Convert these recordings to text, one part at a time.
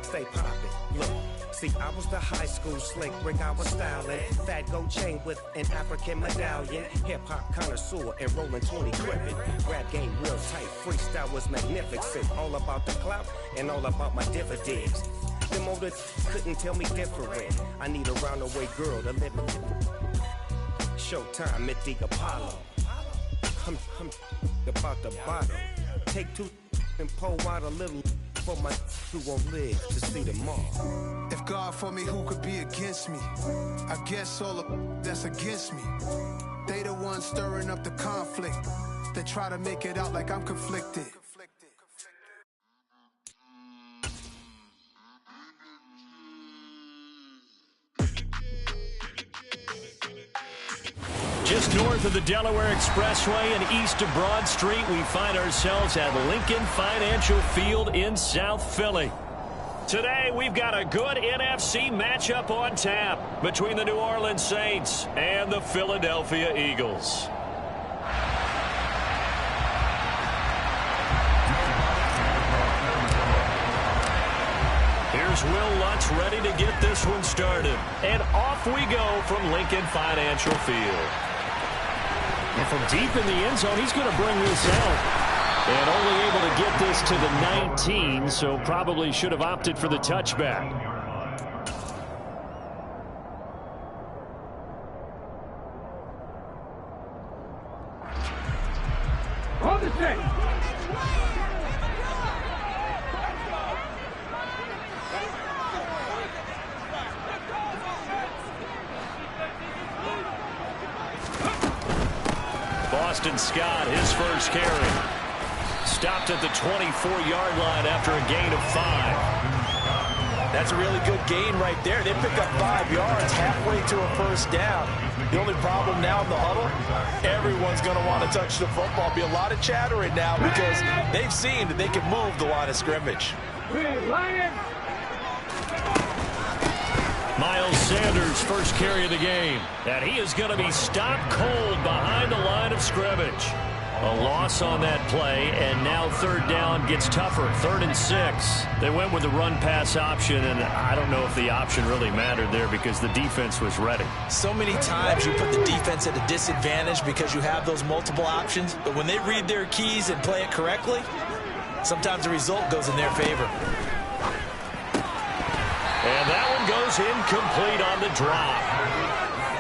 stay poppin'. Look, see, I was the high school slick Rick, I was styling. Fat gold chain with an African medallion. Hip-hop connoisseur and rolling 20 cribbin'. Rap game real tight, freestyle was magnificent. All about the clout and all about my dividends. Them older couldn't tell me different. I need a roundaway girl to live with. Showtime at the Apollo. I'm about the bottom. Take two and pull out a little for my who won't live to see tomorrow. If God for me, who could be against me? I guess all of that's against me. They the ones stirring up the conflict. They try to make it out like I'm conflicted. Just north of the Delaware Expressway and east of Broad Street, we find ourselves at Lincoln Financial Field in South Philly. Today, we've got a good NFC matchup on tap between the New Orleans Saints and the Philadelphia Eagles. Here's Will Lutz ready to get this one started. And off we go from Lincoln Financial Field. And from deep in the end zone, he's going to bring this out. And only able to get this to the 19, so probably should have opted for the touchback. Hold the stick. Boston Scott, his first carry. Stopped at the 24-yard line after a gain of 5. That's a really good gain right there. They pick up 5 yards halfway to a first down. The only problem now in the huddle, everyone's going to want to touch the football. Be a lot of chatter right now because they've seen that they can move the line of scrimmage. Miles Sanders, first carry of the game. And he is going to be stopped cold behind the line of scrimmage. A loss on that play, and now third down gets tougher. 3rd and 6. They went with the run-pass option, and I don't know if the option really mattered there because the defense was ready. So many times you put the defense at a disadvantage because you have those multiple options, but when they read their keys and play it correctly, sometimes the result goes in their favor. And that one goes incomplete on the drop.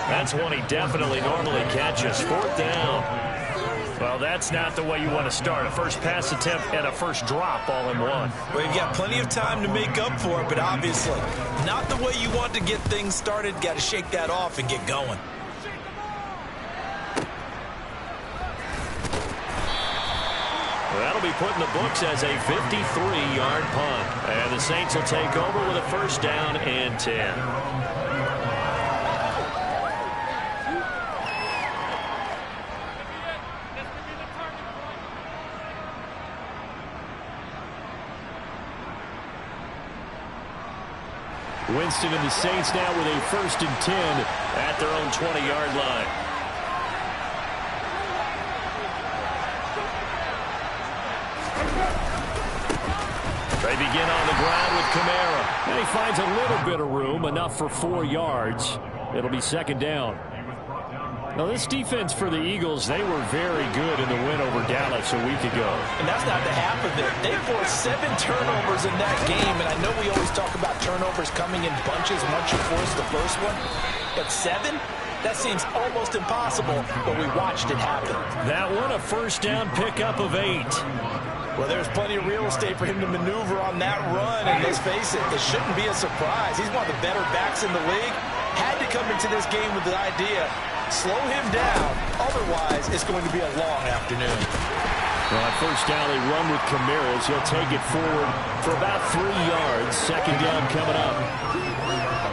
That's one he definitely normally catches. 4th down. Well, that's not the way you want to start. A first pass attempt and a first drop all in one. Well, you've got plenty of time to make up for it, but obviously not the way you want to get things started. Got to shake that off and get going. That'll be put in the books as a 53-yard punt. And the Saints will take over with a first down and 10. Winston and the Saints now with a 1st and 10 at their own 20-yard line. They begin on the ground with Kamara. And he finds a little bit of room, enough for 4 yards. It'll be 2nd down. Now, this defense for the Eagles, they were very good in the win over Dallas a week ago. And that's not the half of it. They forced 7 turnovers in that game, and I know we always talk about turnovers coming in bunches once you force the first one. But 7? That seems almost impossible, but we watched it happen. That one, a first down pickup of 8. Well, there's plenty of real estate for him to maneuver on that run, and let's face it, it shouldn't be a surprise. He's one of the better backs in the league. Had to come into this game with the idea, slow him down, otherwise it's going to be a long afternoon. Well, at first down, they run with Kamara. He'll take it forward for about 3 yards. 2nd down coming up.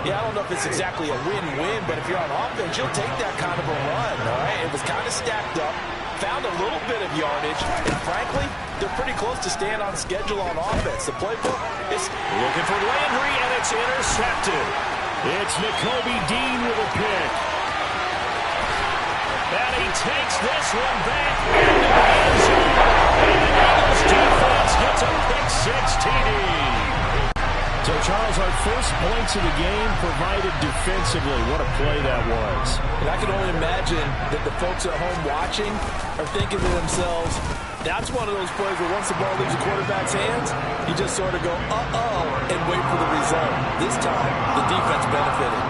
Yeah, I don't know if it's exactly a win-win, but if you're on offense, you'll take that kind of a run, all right? It was kind of stacked up, found a little bit of yardage, and frankly, they're pretty close to staying on schedule on offense. The playbook is looking for Landry, and it's intercepted. It's Nakobe Dean with a pick. And he takes this one back into the end zone. And the Eagles defense gets a pick 6 TD. So, Charles, our first points of the game provided defensively. What a play that was. And I can only imagine that the folks at home watching are thinking to themselves, that's one of those plays where once the ball leaves the quarterback's hands, you just sort of go, uh-oh, and wait for the result. This time, the defense benefited.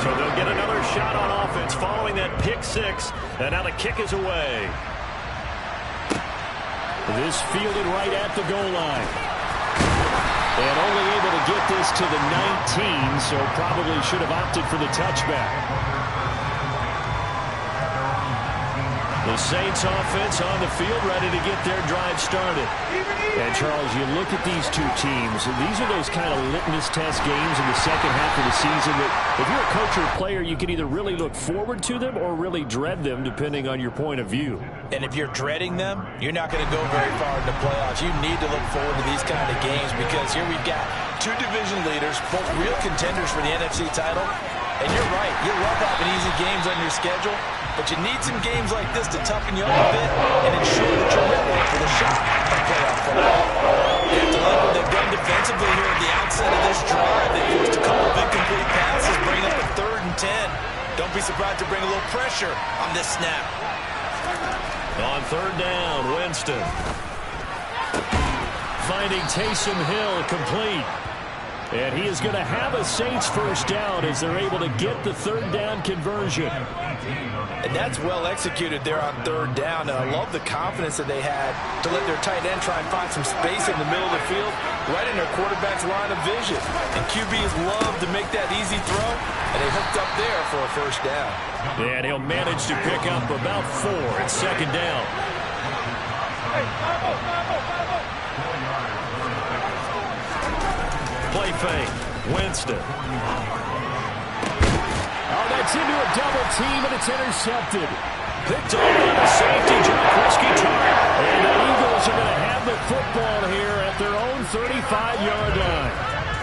So they'll get another shot on offense following that pick six. And now the kick is away. This fielded right at the goal line. And only able to get this to the 19, so probably should have opted for the touchback. The Saints offense on the field, ready to get their drive started. And, Charles, you look at these two teams, and these are those kind of litmus test games in the second half of the season that if you're a coach or a player, you can either really look forward to them or really dread them, depending on your point of view. And if you're dreading them, you're not going to go very far in the playoffs. You need to look forward to these kind of games because here we've got two division leaders, both real contenders for the NFC title. And you're right, you love having easy games on your schedule, but you need some games like this to toughen you up a bit and ensure that you're ready for the shot of playoff football. You have to like what they've done defensively here at the outset of this drive. They forced a couple of incomplete passes, bring up a 3rd and 10. Don't be surprised to bring a little pressure on this snap. On 3rd down, Winston. Finding Taysom Hill complete. And he is going to have a Saints first down as they're able to get the 3rd down conversion. And that's well executed there on 3rd down. And I love the confidence that they had to let their tight end try and find some space in the middle of the field, right in their quarterback's line of vision. And QBs love to make that easy throw, and they hooked up there for a first down. And he'll manage to pick up about 4 at 2nd down. Play fake. Winston. Oh, that's into a double team, and it's intercepted. Picked up by the safety, Risky target. And the Eagles are going to have the football here at their own 35-yard line.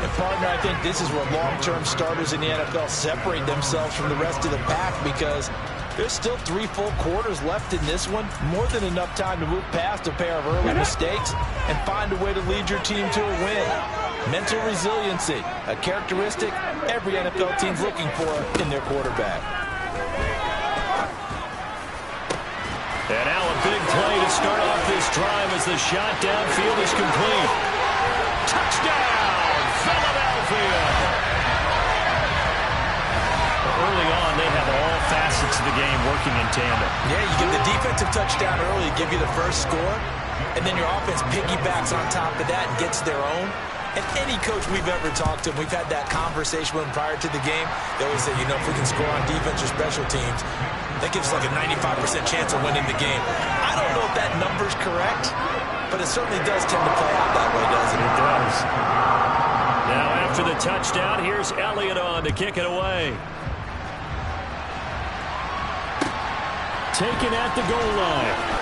And, partner, I think this is where long-term starters in the NFL separate themselves from the rest of the pack because there's still 3 full quarters left in this one. More than enough time to move past a pair of early mistakes and find a way to lead your team to a win. Mental resiliency, a characteristic every NFL team's looking for in their quarterback. And now a big play to start off this drive as the shot downfield is complete. Touchdown, Philadelphia! Early on, they have all facets of the game working in tandem. Yeah, you get the defensive touchdown early, give you the first score, and then your offense piggybacks on top of that and gets their own. And any coach we've ever talked to, we've had that conversation with them prior to the game. They always say, you know, if we can score on defense or special teams, that gives us like a 95% chance of winning the game. I don't know if that number's correct, but it certainly does tend to play out that way, doesn't it? It does. Now after the touchdown, here's Elliott on to kick it away. Taken at the goal line.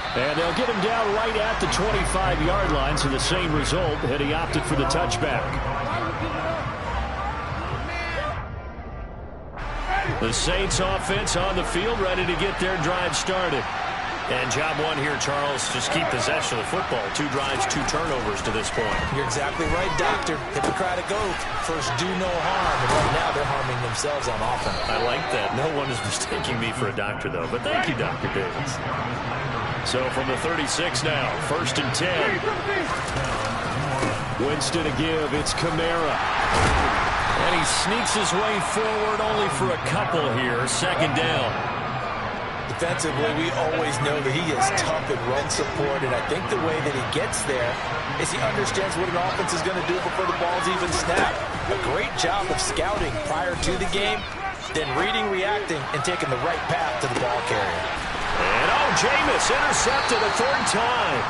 And they'll get him down right at the 25-yard line, so the same result had he opted for the touchback. The Saints offense on the field, ready to get their drive started. And job one here, Charles, just keep possession of the football. 2 drives, 2 turnovers to this point. You're exactly right, Doctor. Hippocratic oath. First, do no harm. And right now, they're harming themselves on offense. I like that. No one is mistaking me for a doctor, though. But thank you, Dr. Davis. So from the 36 now, 1st and 10. Winston to give. It's Kamara. And he sneaks his way forward only for a couple here. 2nd down. Defensively, we always know that he is tough in run support, and I think the way that he gets there is he understands what an offense is going to do before the ball's even snapped. A great job of scouting prior to the game, then reading, reacting, and taking the right path to the ball carrier. And Jameis intercepted a 3rd time.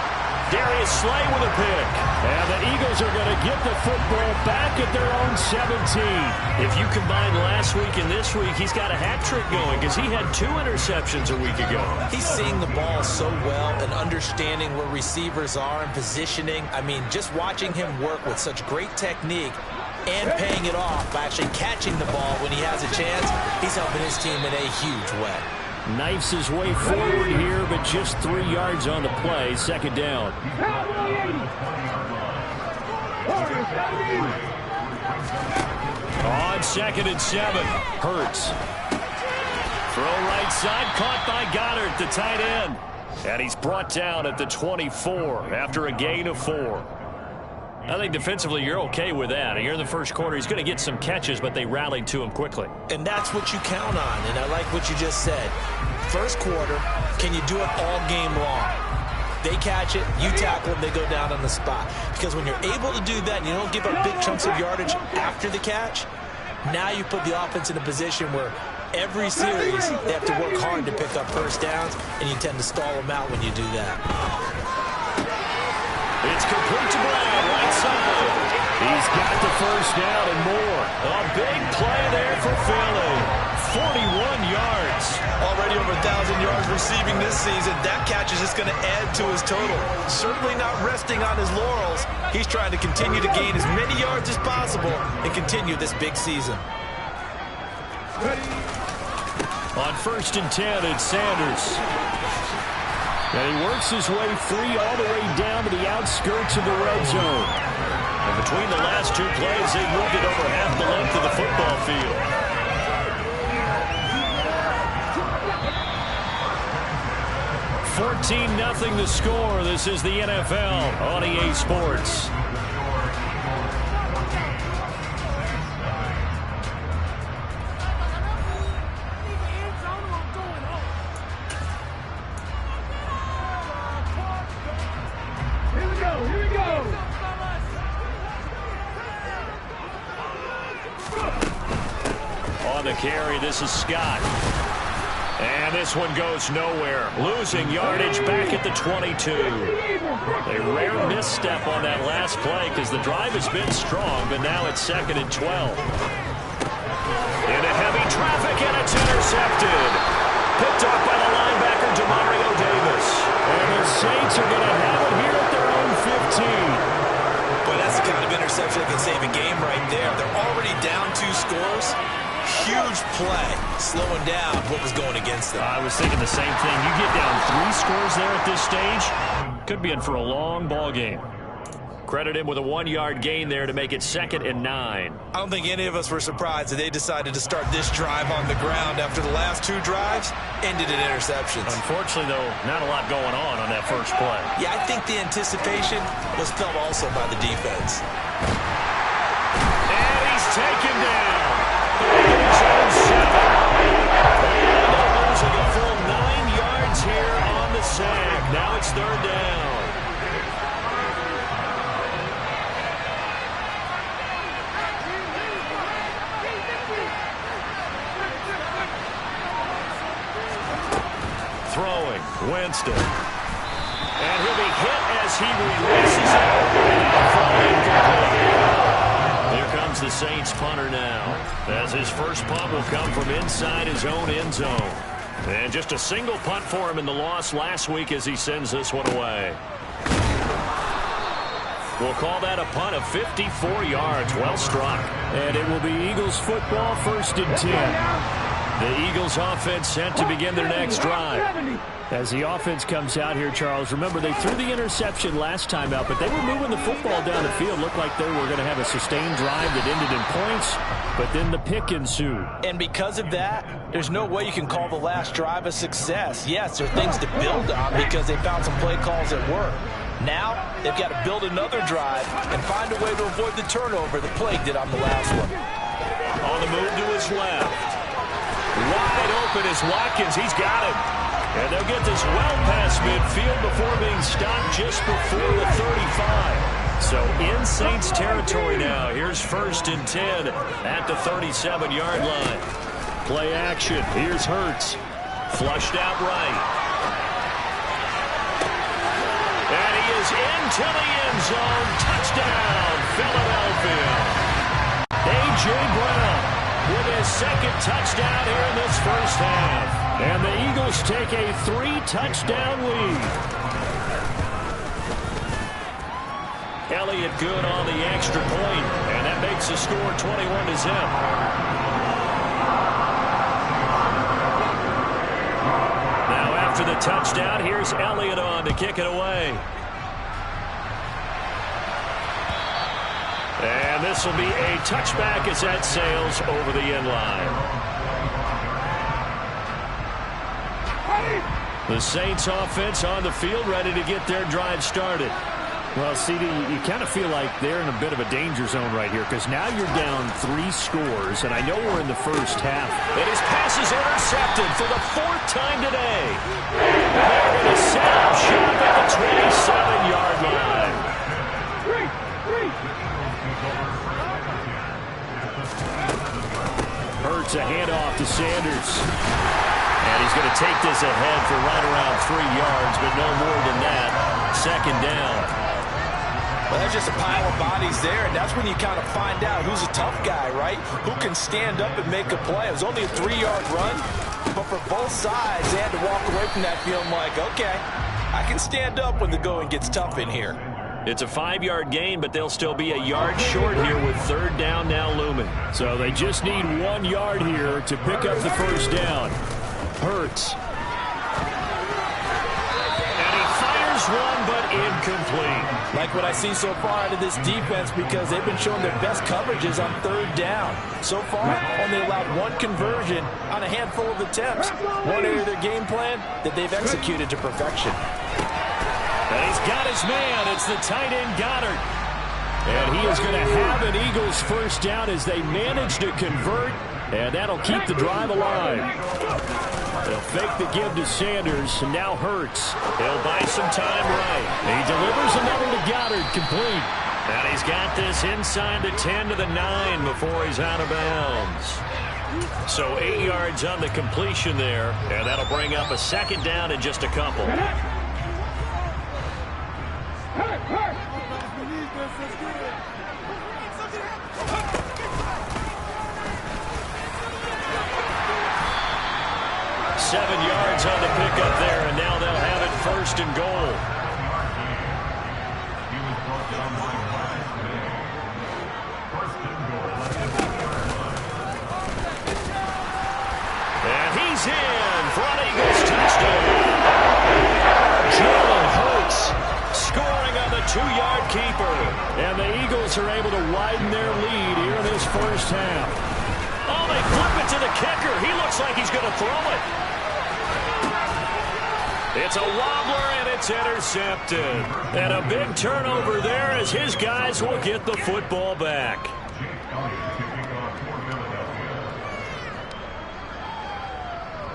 Darius Slay with a pick. And the Eagles are going to get the football back at their own 17. If you combine last week and this week, he's got a hat trick going because he had 2 interceptions a week ago. He's seeing the ball so well and understanding where receivers are and positioning. I mean, just watching him work with such great technique and paying it off by actually catching the ball when he has a chance, he's helping his team in a huge way. Knifes his way forward here, but just 3 yards on the play. Second down. On 2nd and 7. Hurts. Throw right side, caught by Goddard, the tight end. And he's brought down at the 24 after a gain of 4. I think defensively you're okay with that. Here in the first quarter, he's going to get some catches, but they rallied to him quickly. And that's what you count on, and I like what you just said. First quarter, can you do it all game long? They catch it, you tackle them, they go down on the spot. Because when you're able to do that and you don't give up big chunks of yardage after the catch, now you put the offense in a position where every series they have to work hard to pick up first downs, and you tend to stall them out when you do that. It's complete to Brown, right side. He's got the first down and more. A big play there for Philly. 41 yards. Already over 1,000 yards receiving this season. That catch is just going to add to his total. Certainly not resting on his laurels. He's trying to continue to gain as many yards as possible and continue this big season. On 1st and 10, it's Sanders. And he works his way free all the way down to the outskirts of the red zone. And between the last 2 plays, they moved it over half the length of the football field. 14-0 the score. This is the NFL on EA Sports. On the carry, this is Scott. And this one goes nowhere. Losing yardage back at the 22. A rare misstep on that last play because the drive has been strong, but now it's 2nd and 12. Into heavy traffic, and it's intercepted. Picked off by the linebacker, Demario Davis. And the Saints are going to have it here at their own 15. Boy, that's the kind of interception that can save a game right there. They're already down 2 scores. Huge play, slowing down what was going against them. I was thinking the same thing. You get down 3 scores there at this stage, could be in for a long ball game. Credit him with a 1-yard gain there to make it 2nd and 9. I don't think any of us were surprised that they decided to start this drive on the ground after the last 2 drives ended in interceptions. Unfortunately, though, not a lot going on that first play. Yeah, I think the anticipation was felt also by the defense. And he's taken down. Losing a full 9 yards here on the sack. Now it's 3rd down. Throwing, Winston. And he'll be hit as he releases it. Here comes the Saints punter now, as his first punt will come from inside his own end zone. And just a single punt for him in the loss last week as he sends this one away. We'll call that a punt of 54 yards. Well struck. And it will be Eagles football, 1st and 10. The Eagles offense set to begin their next drive. As the offense comes out here, Charles, remember they threw the interception last time out, but they were moving the football down the field. Looked like they were going to have a sustained drive that ended in points, but then the pick ensued. And because of that, there's no way you can call the last drive a success. Yes, there are things to build on because they found some play calls that work. Now, they've got to build another drive and find a way to avoid the turnover the Plague did on the last one. On the move to his left. Wide open is Watkins. He's got him. And they'll get this well past midfield before being stopped just before the 35. So in Saints territory now. Here's 1st and 10 at the 37-yard line. Play action. Here's Hurts. Flushed out right. And he is into the end zone. Touchdown, Philadelphia. A.J. Brown with his 2nd touchdown here in this first half. And the Eagles take a 3-touchdown lead. Elliott good on the extra point, and that makes the score 21-0. after the touchdown, here's Elliott on to kick it away. And this will be a touchback as that sails over the end line. The Saints offense on the field, ready to get their drive started. Well, CD, you kind of feel like they're in a bit of a danger zone right here because now you're down 3 scores, and I know we're in the first half. And his pass is intercepted for the 4th time today. They're going to set up shop at the 27-yard line. Hurts a handoff to Sanders. And he's going to take this ahead for right around 3 yards, but no more than that. 2nd down. Well, there's just a pile of bodies there, and that's when you kind of find out who's a tough guy, right? Who can stand up and make a play. It was only a 3-yard run, but for both sides, they had to walk away from that feeling like, okay, I can stand up when the going gets tough in here. It's a 5-yard gain, but they'll still be a yard short here with 3rd down now looming. So they just need 1 yard here to pick up the first down. Hurts. And he fires one, but incomplete. Like what I see so far out of this defense, because they've been showing their best coverages on 3rd down. So far, only allowed 1 conversion on a handful of attempts. One area of their game plan that they've executed to perfection. And he's got his man. It's the tight end Goddard. And he is going to have an Eagles first down as they manage to convert, and that'll keep the drive alive. They'll fake the give to Sanders, and now Hurts. He'll buy some time right. He delivers another to Goddard, complete. And he's got this inside the 10 to the 9 before he's out of bounds. So 8 yards on the completion there, and that'll bring up a 2nd down in just a couple. 7 yards on the pickup there, and now they'll have it 1st and goal. And he's in for an Eagles touchdown. Jalen Hurts scoring on the 2-yard keeper. And the Eagles are able to widen their lead here in this first half. Oh, they flip it to the kicker. He looks like he's going to throw it. It's a wobbler, and it's intercepted. And a big turnover there as his guys will get the football back.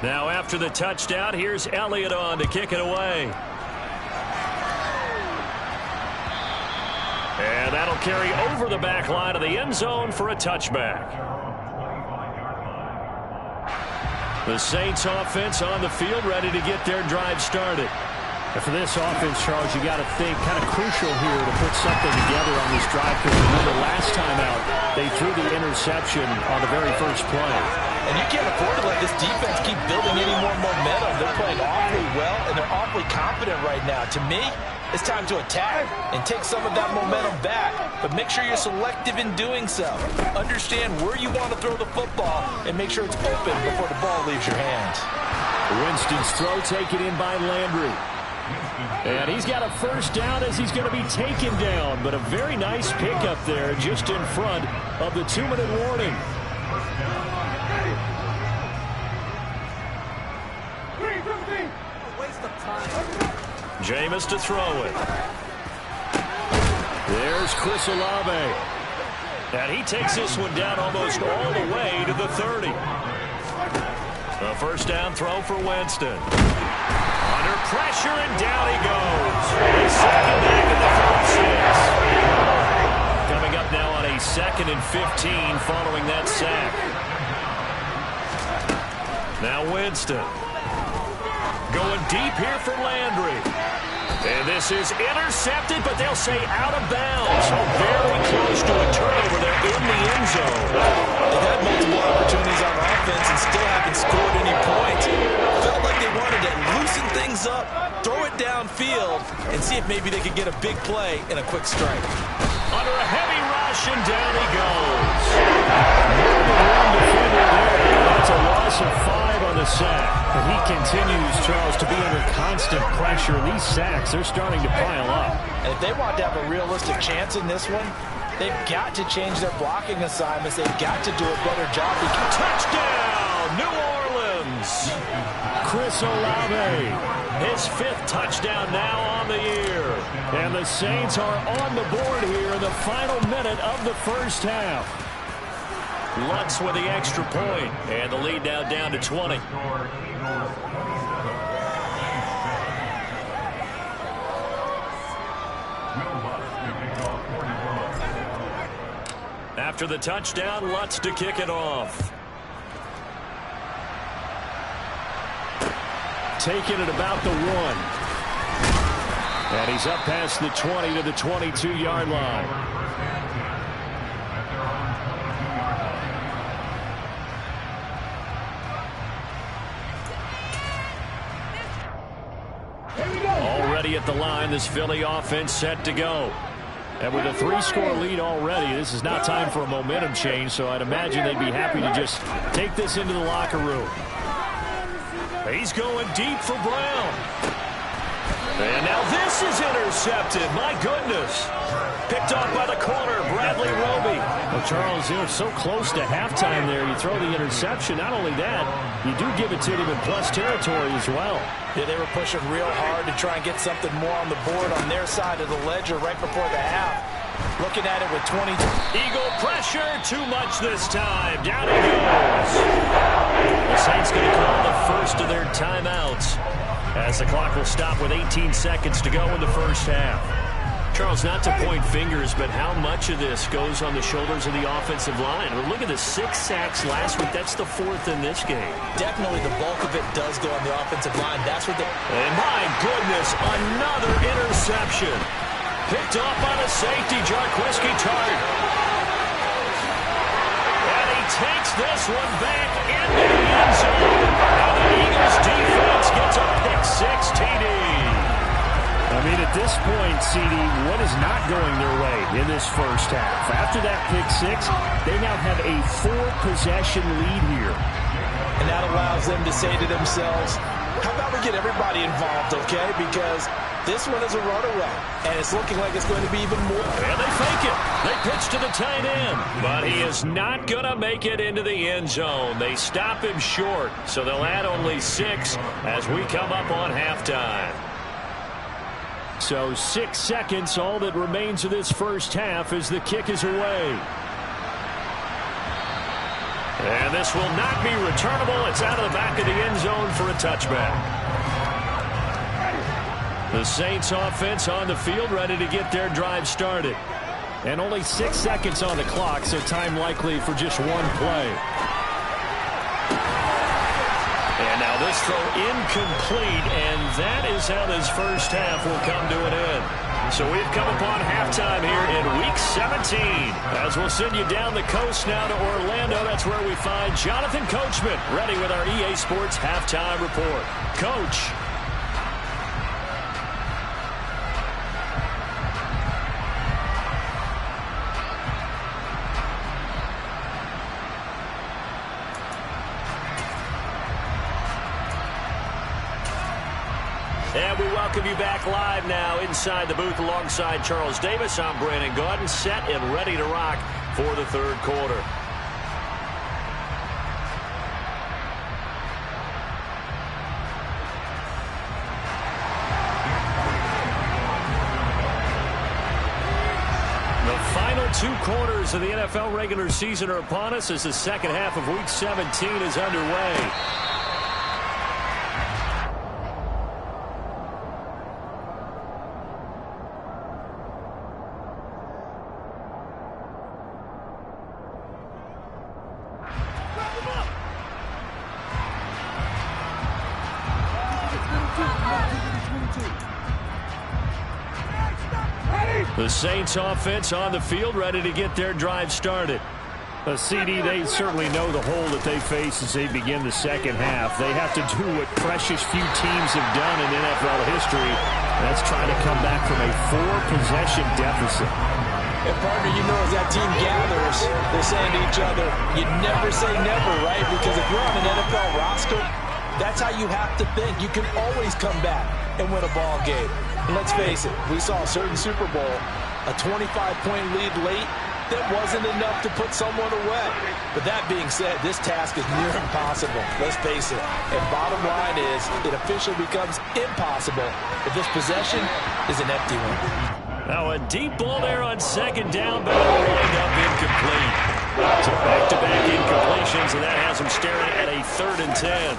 Now after the touchdown, here's Elliott on to kick it away. And that'll carry over the back line of the end zone for a touchback. The Saints offense on the field, ready to get their drive started. And for this offense, Charles, you got to think kind of crucial here to put something together on this drive, because remember last time out they threw the interception on the very first play. And you can't afford to let this defense keep building any more momentum. They're playing awfully well, and they're awfully confident right now. To me, it's time to attack and take some of that momentum back. But make sure you're selective in doing so. Understand where you want to throw the football and make sure it's open before the ball leaves your hands. Winston's throw taken in by Landry. And he's got a first down as he's going to be taken down. But a very nice pickup there just in front of the 2-minute warning. Jameis to throw it. There's Chris Olave. And he takes this one down almost all the way to the 30. A first down throw for Winston. Under pressure, and down he goes. He's second back at the 36. Coming up now on a 2nd and 15 following that sack. Now Winston. Going deep here for Landry. And this is intercepted, but they'll say out of bounds. So very close to a turnover there in the end zone. They've had multiple opportunities on offense and still haven't scored any points. Felt like they wanted to loosen things up, throw it downfield, and see if maybe they could get a big play and a quick strike. Under a heavy rush, and down he goes. More than one defender there. That's a loss of 5 on on the sack. And he continues, Charles, to be under constant pressure. These sacks, they're starting to pile up. And if they want to have a realistic chance in this one, they've got to change their blocking assignments. They've got to do a better job. Touchdown, New Orleans! Chris Olave, his 5th touchdown now on the year. And the Saints are on the board here in the final minute of the first half. Lutz with the extra point, and the lead now down to 20. After the touchdown, Lutz to kick it off. Taking it about the 1. And he's up past the 20 to the 22-yard line. Already at the line, this Philly offense set to go. And with a 3-score lead already, this is not time for a momentum change, so I'd imagine they'd be happy to just take this into the locker room. He's going deep for Brown. And now this is intercepted. My goodness. Picked off by the corner, Bradley Roby. Well, Charles, they were so close to halftime there. You throw the interception. Not only that, you do give it to them in plus territory as well. Yeah, they were pushing real hard to try and get something more on the board on their side of the ledger right before the half. Looking at it with 20. Eagle pressure, too much this time. Down he goes. The Saints going to call the first of their timeouts as the clock will stop with 18 seconds to go in the first half. Charles, not to point fingers, but how much of this goes on the shoulders of the offensive line? Well, look at the 6 sacks last week. That's the 4th in this game. Definitely the bulk of it does go on the offensive line. That's what And my goodness, another interception. Picked off by the safety, Jarquiski Tart. And he takes this one back into the end zone. And the Eagles defense gets a pick-6 TD. I mean, at this point, CD, what is not going their way in this first half? After that pick-6, they now have a 4-possession lead here. And that allows them to say to themselves, how about we get everybody involved, okay? Because this one is a runaway, and it's looking like it's going to be even more. And they fake it. They pitch to the tight end. But he is not going to make it into the end zone. They stop him short, so they'll add only 6 as we come up on halftime. So 6 seconds, all that remains of this first half as the kick is away. And this will not be returnable. It's out of the back of the end zone for a touchback. The Saints offense on the field, ready to get their drive started. And only 6 seconds on the clock, so time likely for just one play. And now this throw incomplete, and that is how this first half will come to an end. So we've come upon halftime here in Week 17. As we'll send you down the coast now to Orlando, that's where we find Jonathan Coachman, ready with our EA Sports Halftime Report. Coach. And we welcome you back live now inside the booth alongside Charles Davis. I'm Brandon Gaudin, set and ready to rock for the third quarter. The final 2 quarters of the NFL regular season are upon us as the second half of Week 17 is underway. The Saints offense on the field, ready to get their drive started. CD, they certainly know the hole that they face as they begin the second half. They have to do what precious few teams have done in NFL history. That's trying to come back from a 4-possession deficit. And partner, you know, as that team gathers, they're saying to each other, you never say never, right? Because if you're on an NFL roster, that's how you have to think. You can always come back and win a ball game. And let's face it, we saw a certain Super Bowl, a 25-point lead late, that wasn't enough to put someone away. But that being said, this task is near impossible. Let's face it. And bottom line is, it officially becomes impossible if this possession is an empty one. Now a deep ball there on second down, but it'll wind up incomplete. So back-to-back incompletions, and that has them staring at a 3rd and 10.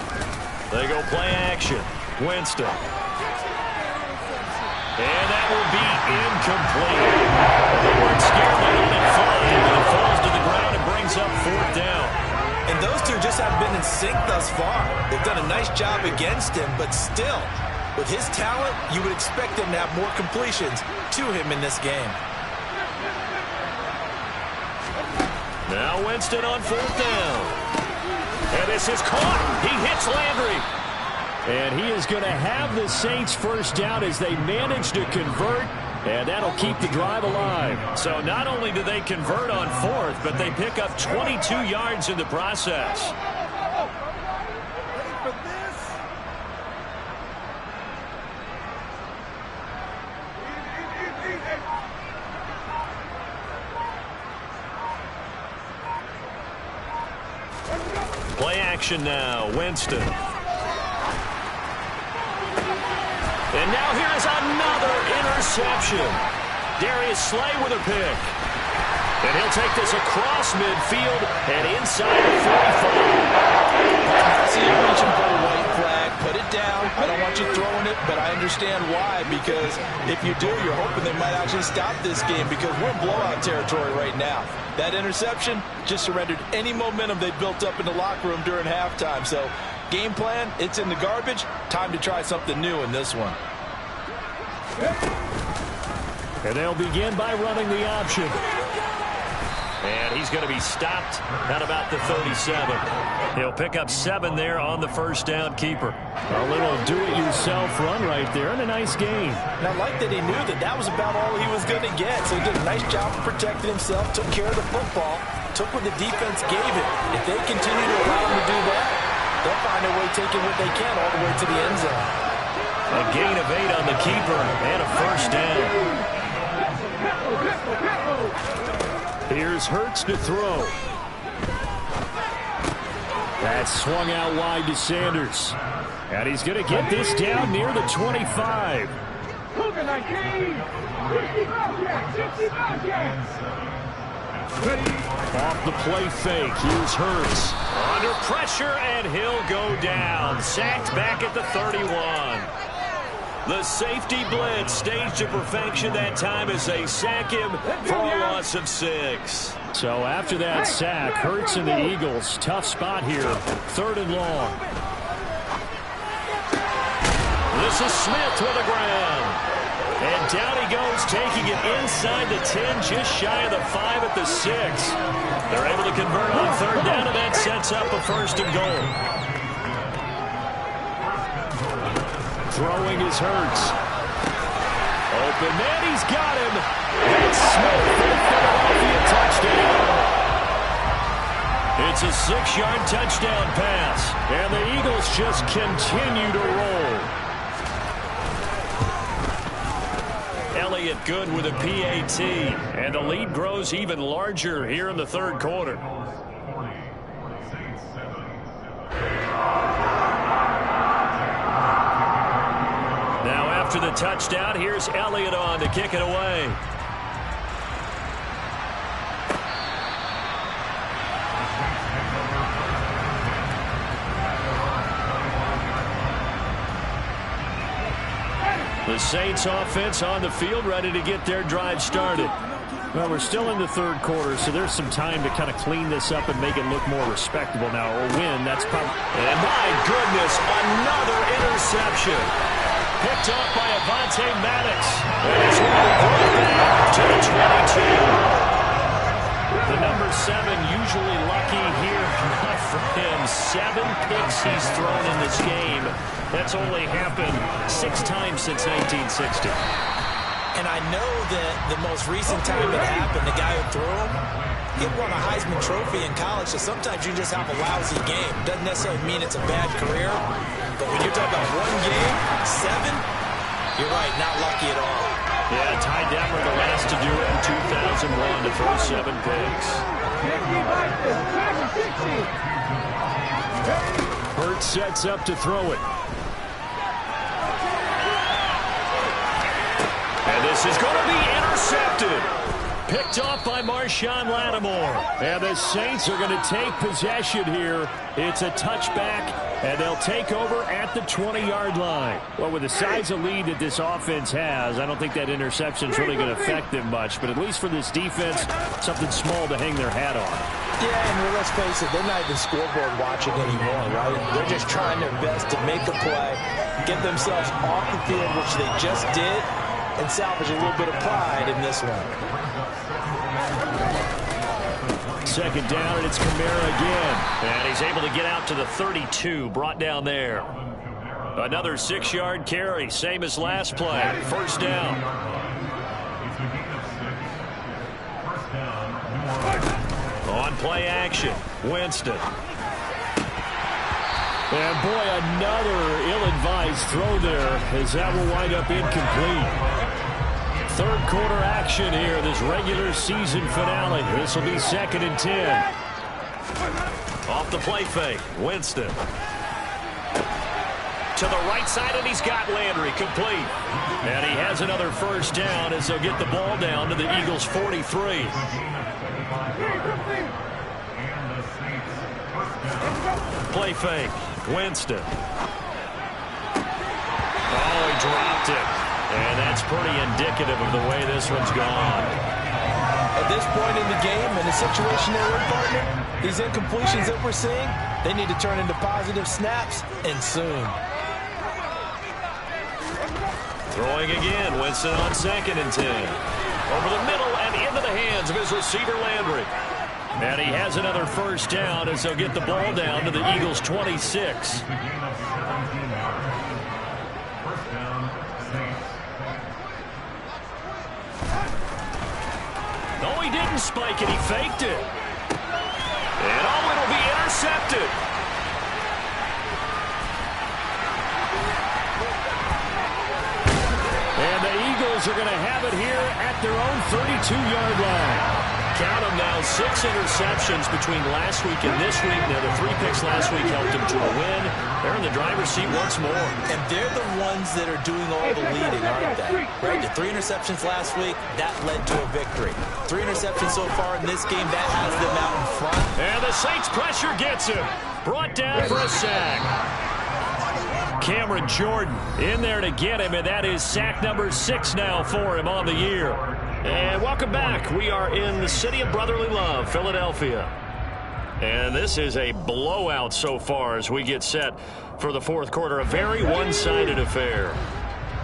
They go play action. Winston. And that will be incomplete. They weren't scared by letting it fly, but it falls to the ground and brings up 4th down. And those two just haven't been in sync thus far. They've done a nice job against him, but still, with his talent, you would expect him to have more completions to him in this game. Now Winston on 4th down. And this is caught. He hits Landry. And he is going to have the Saints first down as they manage to convert, and that'll keep the drive alive. So not only do they convert on 4th, but they pick up 22 yards in the process. Play action now, Winston. And now here is another interception. Darius Slay with a pick. And he'll take this across midfield and inside the 45. I see you reaching for the white flag. Put it down. I don't want you throwing it, but I understand why. Because if you do, you're hoping they might actually stop this game because we're in blowout territory right now. That interception just surrendered any momentum they built up in the locker room during halftime. So game plan, it's in the garbage. Time to try something new in this one. And they'll begin by running the option. And he's going to be stopped at about the 37. He'll pick up 7 there on the first down keeper. A little do-it-yourself run right there and a nice gain. And I like that he knew that that was about all he was going to get. So he did a nice job of protecting himself, took care of the football, took what the defense gave him. If they continue to allow him to do that, they'll find a way taking what they can all the way to the end zone. A gain of 8 on the keeper and a first down. Here's Hurts to throw. That's swung out wide to Sanders. And he's going to get this down near the 25. Off the play fake. Here's Hurts. Under pressure, and he'll go down. Sacked back at the 31. The safety blitz staged to perfection that time as they sack him for a loss of 6. So after that sack, Hurts and the Eagles, tough spot here. 3rd and long. This is Smith with the ground. And down he goes, taking it inside the 10, just shy of the 5 at the 6. They're able to convert on 3rd down, and that sets up a 1st and goal. Throwing his Hurts. Open man, he's got him. That's Smith for the Philadelphia touchdown. It's a 6-yard touchdown pass. And the Eagles just continue to roll. Elliott good with a PAT. And the lead grows even larger here in the 3rd quarter. After the touchdown, here's Elliott on to kick it away. The Saints offense on the field ready to get their drive started. Well, we're still in the 3rd quarter, so there's some time to kind of clean this up and make it look more respectable now. Or win, that's probably... And my goodness, another interception. Picked up by Avonte Maddox. And it's brought back to the 22. The number 7 usually lucky here. Not for him. 7 picks he's thrown in this game. That's only happened 6 times since 1960. And I know that the most recent time it happened, the guy who threw him, he won a Heisman Trophy in college, so sometimes you just have a lousy game. Doesn't necessarily mean it's a bad career, but when you're talking about one game, 7, you're right, not lucky at all. Yeah, Ty Detmer, the last to do it in 2001 to throw 7 picks. Hurt sets up to throw it. And this is going to be intercepted. Picked off by Marshawn Lattimore. And the Saints are going to take possession here. It's a touchback, and they'll take over at the 20-yard line. Well, with the size of lead that this offense has, I don't think that interception is really going to affect them much. But at least for this defense, something small to hang their hat on. Yeah, and let's face it, they're not even scoreboard watching anymore, right? They're just trying their best to make a play, get themselves off the field, which they just did, and salvage a little bit of pride in this one. Second down, and it's Kamara again. And he's able to get out to the 32, brought down there. Another 6-yard carry, same as last play. First down. On play action, Winston. And boy, another ill-advised throw there, as that will wind up incomplete. Third quarter action here, this regular season finale. This will be 2nd and 10. Off the play fake, Winston. To the right side, and he's got Landry complete. And he has another first down as they'll get the ball down to the Eagles' 43. Play fake, Winston. Oh, he dropped it. And that's pretty indicative of the way this one's gone. At this point in the game, in the situation they're in, partner, these incompletions that we're seeing, they need to turn into positive snaps, and soon. Throwing again, Winston on 2nd and 10. Over the middle and into the hands of his receiver, Landry. And he has another first down as they'll get the ball down to the Eagles' 26. No, he didn't spike it. He faked it. And oh, it'll be intercepted. And the Eagles are going to have it here at their own 32-yard line. Count them now, 6 interceptions between last week and this week. Now, the 3 picks last week helped them to a win. They're in the driver's seat once more. And they're the ones that are doing all the leading, aren't they? Right? The 3 interceptions last week, that led to a victory. 3 interceptions so far in this game, that has them out in front. And the Saints pressure gets him. Brought down for a sack. Cameron Jordan in there to get him, and that is sack number 6 now for him on the year. And welcome back. We are in the city of brotherly love, Philadelphia. And this is a blowout so far as we get set for the 4th quarter. A very one-sided affair.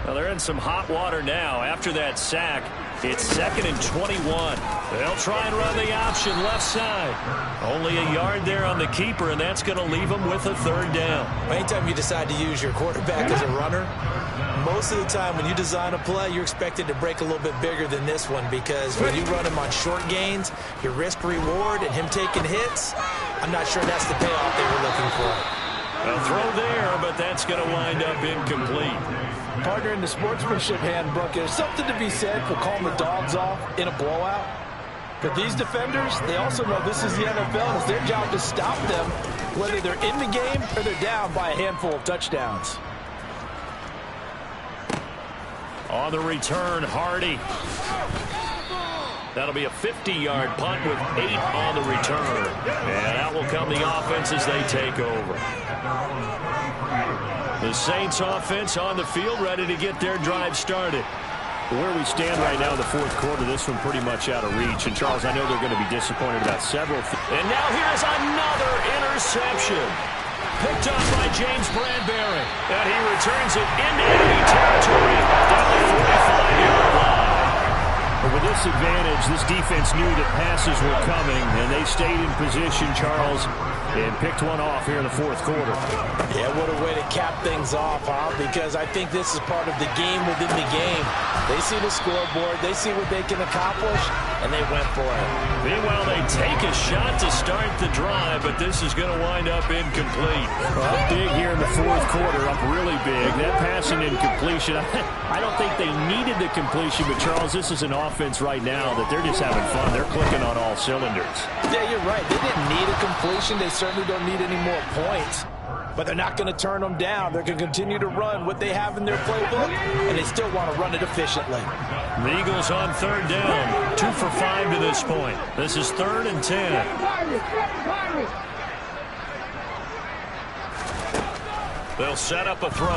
Well, they're in some hot water now. After that sack, it's 2nd and 21. They'll try and run the option left side. Only a yard there on the keeper, and that's going to leave them with a 3rd down. Anytime you decide to use your quarterback as a runner, most of the time when you design a play, you're expected to break a little bit bigger than this one, because when you run him on short gains, your risk-reward and him taking hits, I'm not sure that's the payoff they were looking for. A throw there, but that's going to wind up incomplete. Partner, in the sportsmanship handbook, there's something to be said for calling the dogs off in a blowout. But these defenders, they also know this is the NFL, and it's their job to stop them, whether they're in the game or they're down by a handful of touchdowns. On the return, Hardy. That'll be a 50-yard punt with 8 on the return. And out will come the offense as they take over. The Saints offense on the field, ready to get their drive started. Where we stand right now in the 4th quarter, this one pretty much out of reach. And, Charles, I know they're going to be disappointed about several things. And now here's another interception. Picked up by James Bradbury. And he returns it into enemy territory down the 45-yard line. with this advantage, this defense knew that passes were coming, and they stayed in position, Charles, and picked one off here in the fourth quarter. Yeah, what a way to cap things off, huh? Because I think this is part of the game within the game. They see the scoreboard, they see what they can accomplish, and they went for it. Meanwhile, they take a shot to start the drive, but this is going to wind up incomplete. Up big here in the fourth quarter, up really big. That passing incompletion, I don't think they needed the completion, but Charles, this is an offense right now that they're just having fun. They're clicking on all cylinders. Yeah, you're right. They didn't need a completion. They certainly don't need any more points. But they're not going to turn them down. They're going to continue to run what they have in their playbook, and they still want to run it efficiently. The Eagles on third down. 2 for 5 to this point. This is 3rd and 10. They'll set up a throw.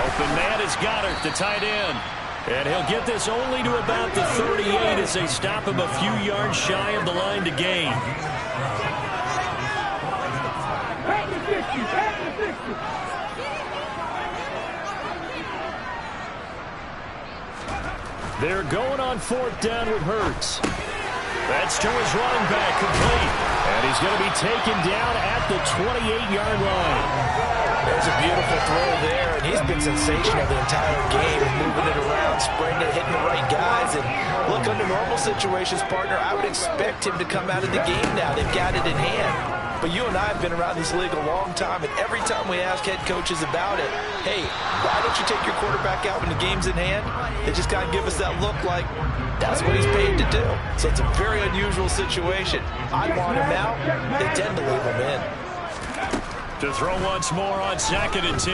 Open man is Goddard, the tight end. And he'll get this only to about the 38 as they stop him a few yards shy of the line to gain. They're going on 4th down with Hurts. That's to his running back, complete. And he's going to be taken down at the 28-yard line. There's a beautiful throw there, and he's been sensational the entire game, moving it around, spreading it, hitting the right guys. And look, under normal situations, partner, I would expect him to come out of the game now. They've got it in hand. But you and I have been around this league a long time, and every time we ask head coaches about it, hey, why don't you take your quarterback out when the game's in hand? They just got to give us that look like that's what he's paid to do. So it's a very unusual situation. I want him out. They tend to leave him in. To throw once more on 2nd and 10.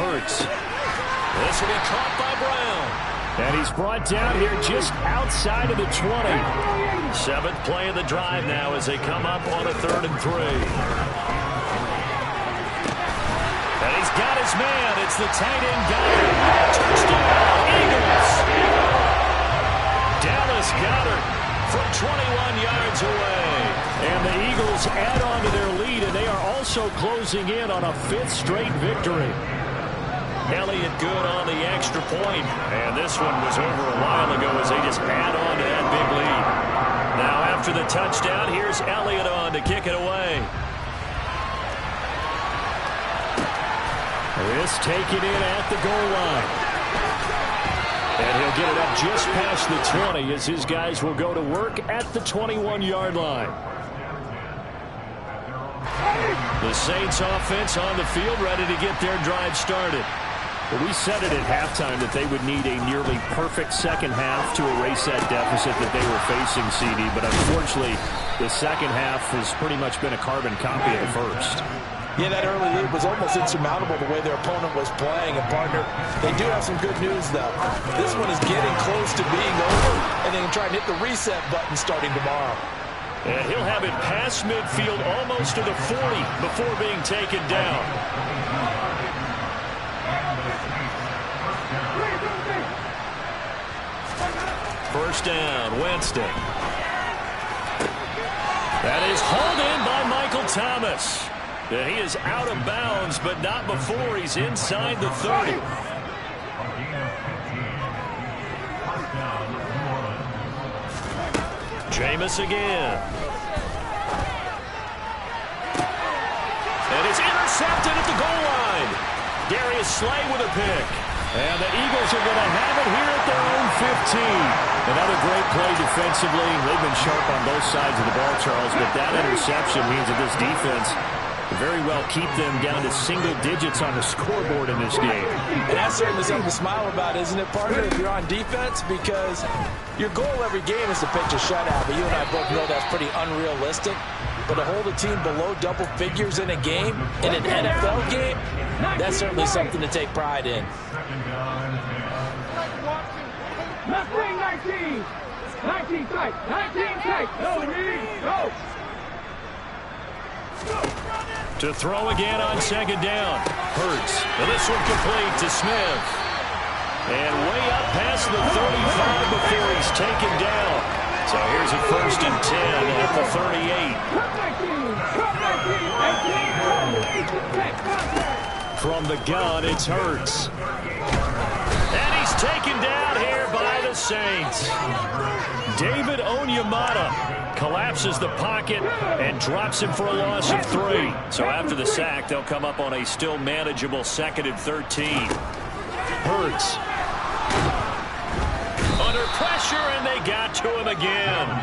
Hurts. This will be caught by Brown. And he's brought down here just outside of the 20. 7th play of the drive now as they come up on a 3rd and 3. And he's got his man. It's the tight end Goddard. Touchdown, Eagles. Dallas Goddard from 21 yards away. And the Eagles add on to their lead, and they are also closing in on a 5th straight victory. Elliott good on the extra point. And this one was over a while ago as they just add on to that big lead. Now after the touchdown, here's Elliott on to kick it away. This taken in at the goal line. And he'll get it up just past the 20 as his guys will go to work at the 21-yard line. The Saints offense on the field ready to get their drive started. But we said it at halftime that they would need a nearly perfect second half to erase that deficit that they were facing, CD. But unfortunately, the second half has pretty much been a carbon copy of the first. Yeah, that early lead was almost insurmountable the way their opponent was playing. And, partner, they do have some good news, though. This one is getting close to being over, and they can try and hit the reset button starting tomorrow. And he'll have it past midfield almost to the 40 before being taken down. First down, Winston. That is hauled in by Michael Thomas. And he is out of bounds, but not before he's inside the 30. Jameis again. And it's intercepted at the goal line. Darius Slay with a pick. And the Eagles are going to have it here at their own 15. Another great play defensively. They've been sharp on both sides of the ball, Charles, but that interception means that this defense can very well keep them down to single digits on the scoreboard in this game. And that's certainly something to smile about, isn't it, partner, if you're on defense? Because your goal every game is to pitch a shutout, but you and I both know that's pretty unrealistic. But to hold a team below double figures in a game, in an NFL game, that's certainly something to take pride in. Left wing 19. 19 tight. 19 tight. Go, Reed. Go. To throw again on 2nd down. Hurts. And this one complete to Smith. And way up past the 35 before he's taken down. So here's a 1st and 10 at the 38. From the gun, it's Hurts. And he's taken down here by the the Saints. David Onyemata collapses the pocket and drops him for a loss of 3. So after the sack, they'll come up on a still manageable 2nd and 13. Hurts. Under pressure, and they got to him again.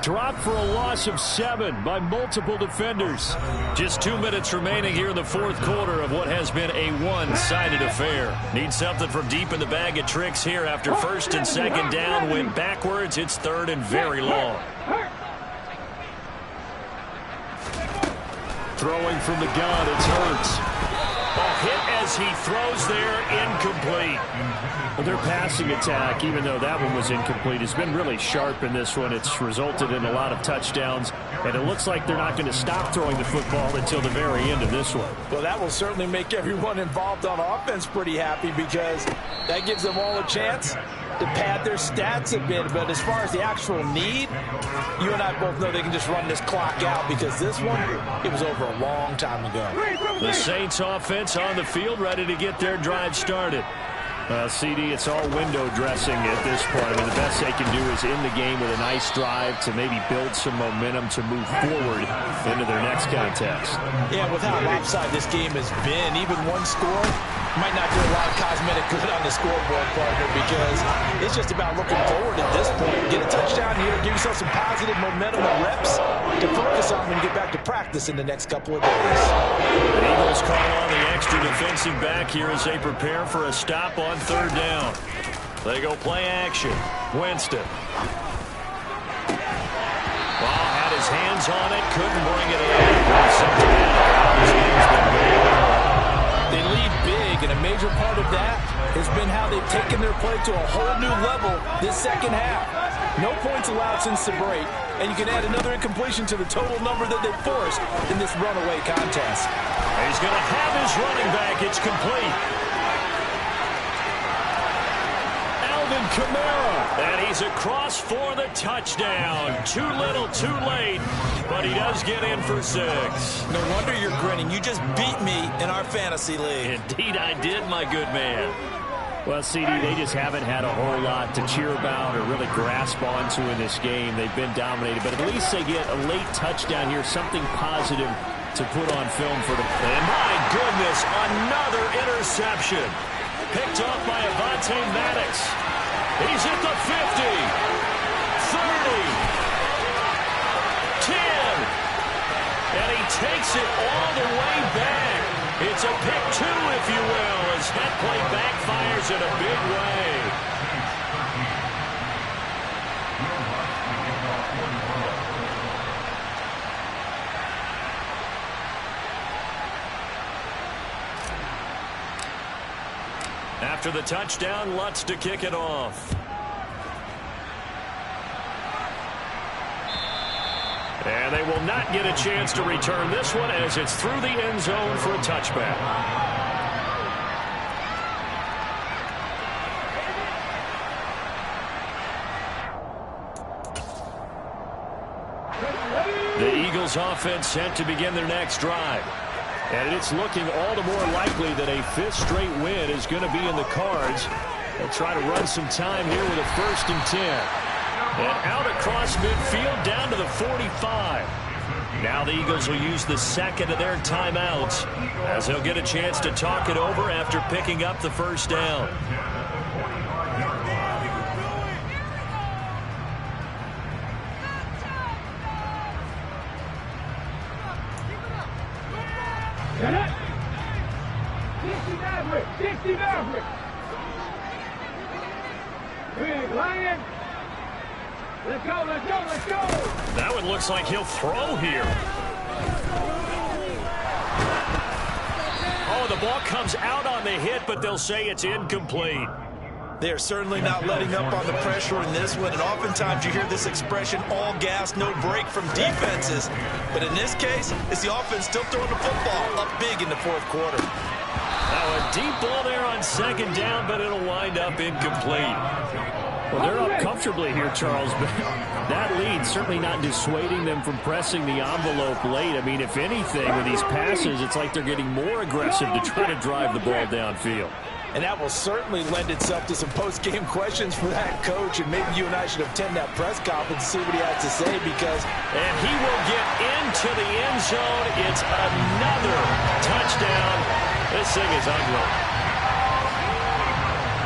Dropped for a loss of 7 by multiple defenders. Just 2 minutes remaining here in the 4th quarter of what has been a one-sided affair. Need something from deep in the bag of tricks here after 1st and 2nd down. Went backwards. It's 3rd and very long. Throwing from the gun, it's Hurts. A hit as he throws there, incomplete. Well, their passing attack, even though that one was incomplete, has been really sharp in this one. It's resulted in a lot of touchdowns, and it looks like they're not going to stop throwing the football until the very end of this one. Well, that will certainly make everyone involved on offense pretty happy because that gives them all a chance to pad their stats a bit. But as far as the actual need, you and I both know they can just run this clock out because this one, it was over a long time ago. The Saints offense on the field, ready to get their drive started. CD, it's all window dressing at this point. I mean, the best they can do is in the game with a nice drive to maybe build some momentum to move forward into their next contest. Yeah, with how lopsided this game has been, even one score might not do a lot of cosmetic good on the scoreboard, partner, because it's just about looking forward at this point. Get a touchdown here, give yourself some positive momentum and reps to focus on when you get back to practice in the next couple of days. The Eagles call on the extra defensive back here as they prepare for a stop on 3rd down. They go play action. Winston. Ball had his hands on it, couldn't bring it in. They lead big, and a major part of that has been how they've taken their play to a whole new level this 2nd half. No points allowed since the break, and you can add another incompletion to the total number that they've forced in this runaway contest. He's going to have his running back. It's complete. Alvin Kamara, and he's across for the touchdown. Too little, too late, but he does get in for 6. No wonder you're grinning. You just beat me in our fantasy league. Indeed I did, my good man. Well, CD, they just haven't had a whole lot to cheer about or really grasp onto in this game. They've been dominated, but at least they get a late touchdown here, something positive to put on film for them. And my goodness, another interception. Picked off by Avonte Maddox. He's at the 50, 30, 10, and he takes it all the way back. It's a pick 2, if you will, as that play backfires in a big way. After the touchdown, Lutz to kick it off. And they will not get a chance to return this one as it's through the end zone for a touchback. The Eagles offense set to begin their next drive. And it's looking all the more likely that a 5th straight win is going to be in the cards. They'll try to run some time here with a 1st and 10. And out across midfield down to the 45. Now the Eagles will use the 2nd of their timeouts as they'll get a chance to talk it over after picking up the 1st down. Get it! 60 Maverick! 60 Maverick! Big Lion! Let's go, let's go, let's go! That one looks like he'll throw here. Oh, the ball comes out on the hit, but they'll say it's incomplete. They're certainly not letting up on the pressure in this one, and oftentimes you hear this expression, all gas, no break from defenses. But in this case, it's the offense still throwing the football up big in the 4th quarter. Now a deep ball there on 2nd down, but it'll wind up incomplete. Well, they're up comfortably here, Charles, but that lead certainly not dissuading them from pressing the envelope late. I mean, if anything, with these passes, it's like they're getting more aggressive to try to drive the ball downfield. And that will certainly lend itself to some post-game questions for that coach. And maybe you and I should attend that press conference to see what he has to say, because... And he will get into the end zone. It's another touchdown. This thing is ugly.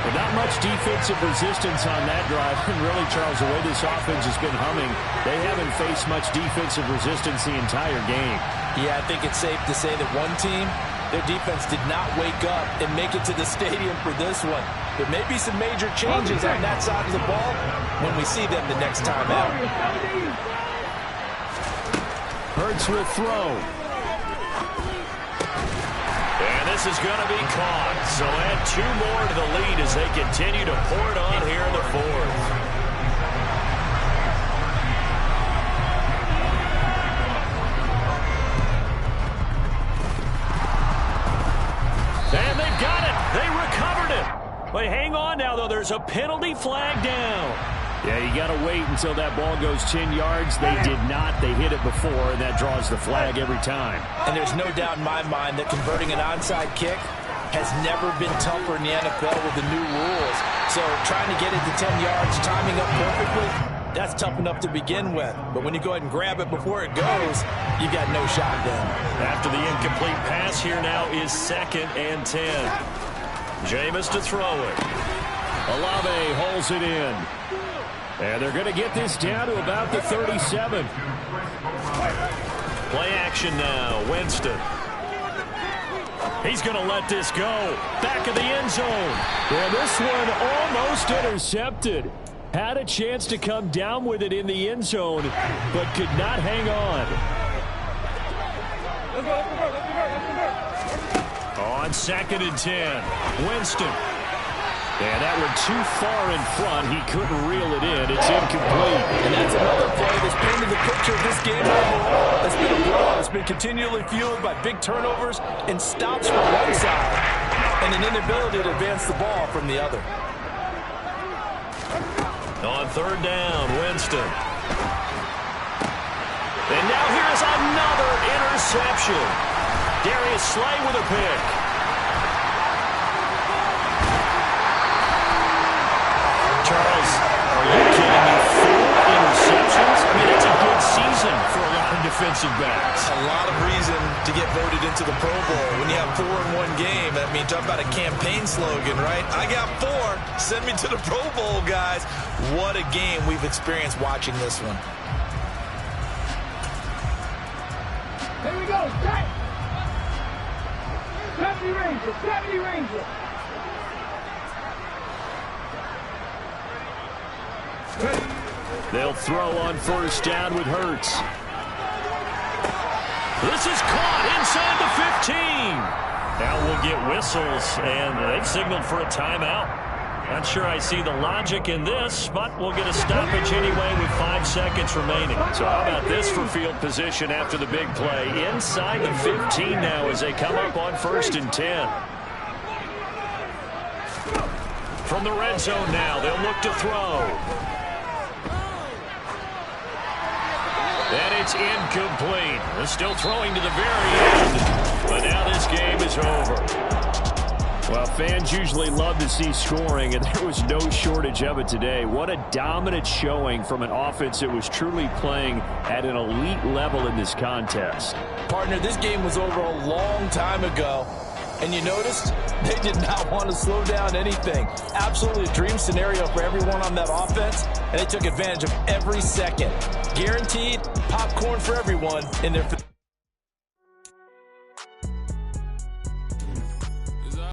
But not much defensive resistance on that drive. And really, Charles, the way this offense has been humming, they haven't faced much defensive resistance the entire game. Yeah, I think it's safe to say that one team, their defense did not wake up and make it to the stadium for this one. There may be some major changes on that side of the ball when we see them the next time out. Hurts will throw. And this is going to be caught. So add 2 more to the lead as they continue to pour it on here in the 4th. And they've got it. They recovered it. But hang on now, though. There's a penalty flag down. Yeah, you got to wait until that ball goes 10 yards. They did not. They hit it before, and that draws the flag every time. And there's no doubt in my mind that converting an onside kick has never been tougher in the NFL with the new rules. So trying to get it to 10 yards, timing up perfectly, that's tough enough to begin with. But when you go ahead and grab it before it goes, you got no shot then. After the incomplete pass, here now is 2nd and 10. Jameis to throw it. Olave holds it in. And they're going to get this down to about the 37. Play action now. Winston. He's going to let this go. Back of the end zone. And this one almost intercepted. Had a chance to come down with it in the end zone, but could not hang on. On 2nd and 10. Winston. And that one too far in front. He couldn't reel it in. It's incomplete. And that's another play that's painted the picture of this game overall. It's been a blowout. It's been continually fueled by big turnovers and stops from one side and an inability to advance the ball from the other. On 3rd down, Winston. And now here's another interception. Darius Slay with a pick. Charles, are you kidding me? 4 interceptions? I mean, that's a good season for a lot of defensive backs. A lot of reason to get voted into the Pro Bowl. When you have 4 in one game, I mean, talk about a campaign slogan, right? I got 4. Send me to the Pro Bowl, guys. What a game we've experienced watching this one. Here we go. Set. 70 Ranger. 70 Ranger. They'll throw on 1st down with Hurts. This is caught inside the 15. Now we'll get whistles, and they've signaled for a timeout. Not sure I see the logic in this, but we'll get a stoppage anyway with 5 seconds remaining. So how about this for field position after the big play? Inside the 15 now as they come up on 1st and 10. From the red zone now, they'll look to throw. And it's incomplete. They're still throwing to the very end. But now this game is over. Well, fans usually love to see scoring, and there was no shortage of it today. What a dominant showing from an offense that was truly playing at an elite level in this contest. Partner, this game was over a long time ago. And you noticed they did not want to slow down anything. Absolutely a dream scenario for everyone on that offense, and they took advantage of every second. Guaranteed popcorn for everyone in their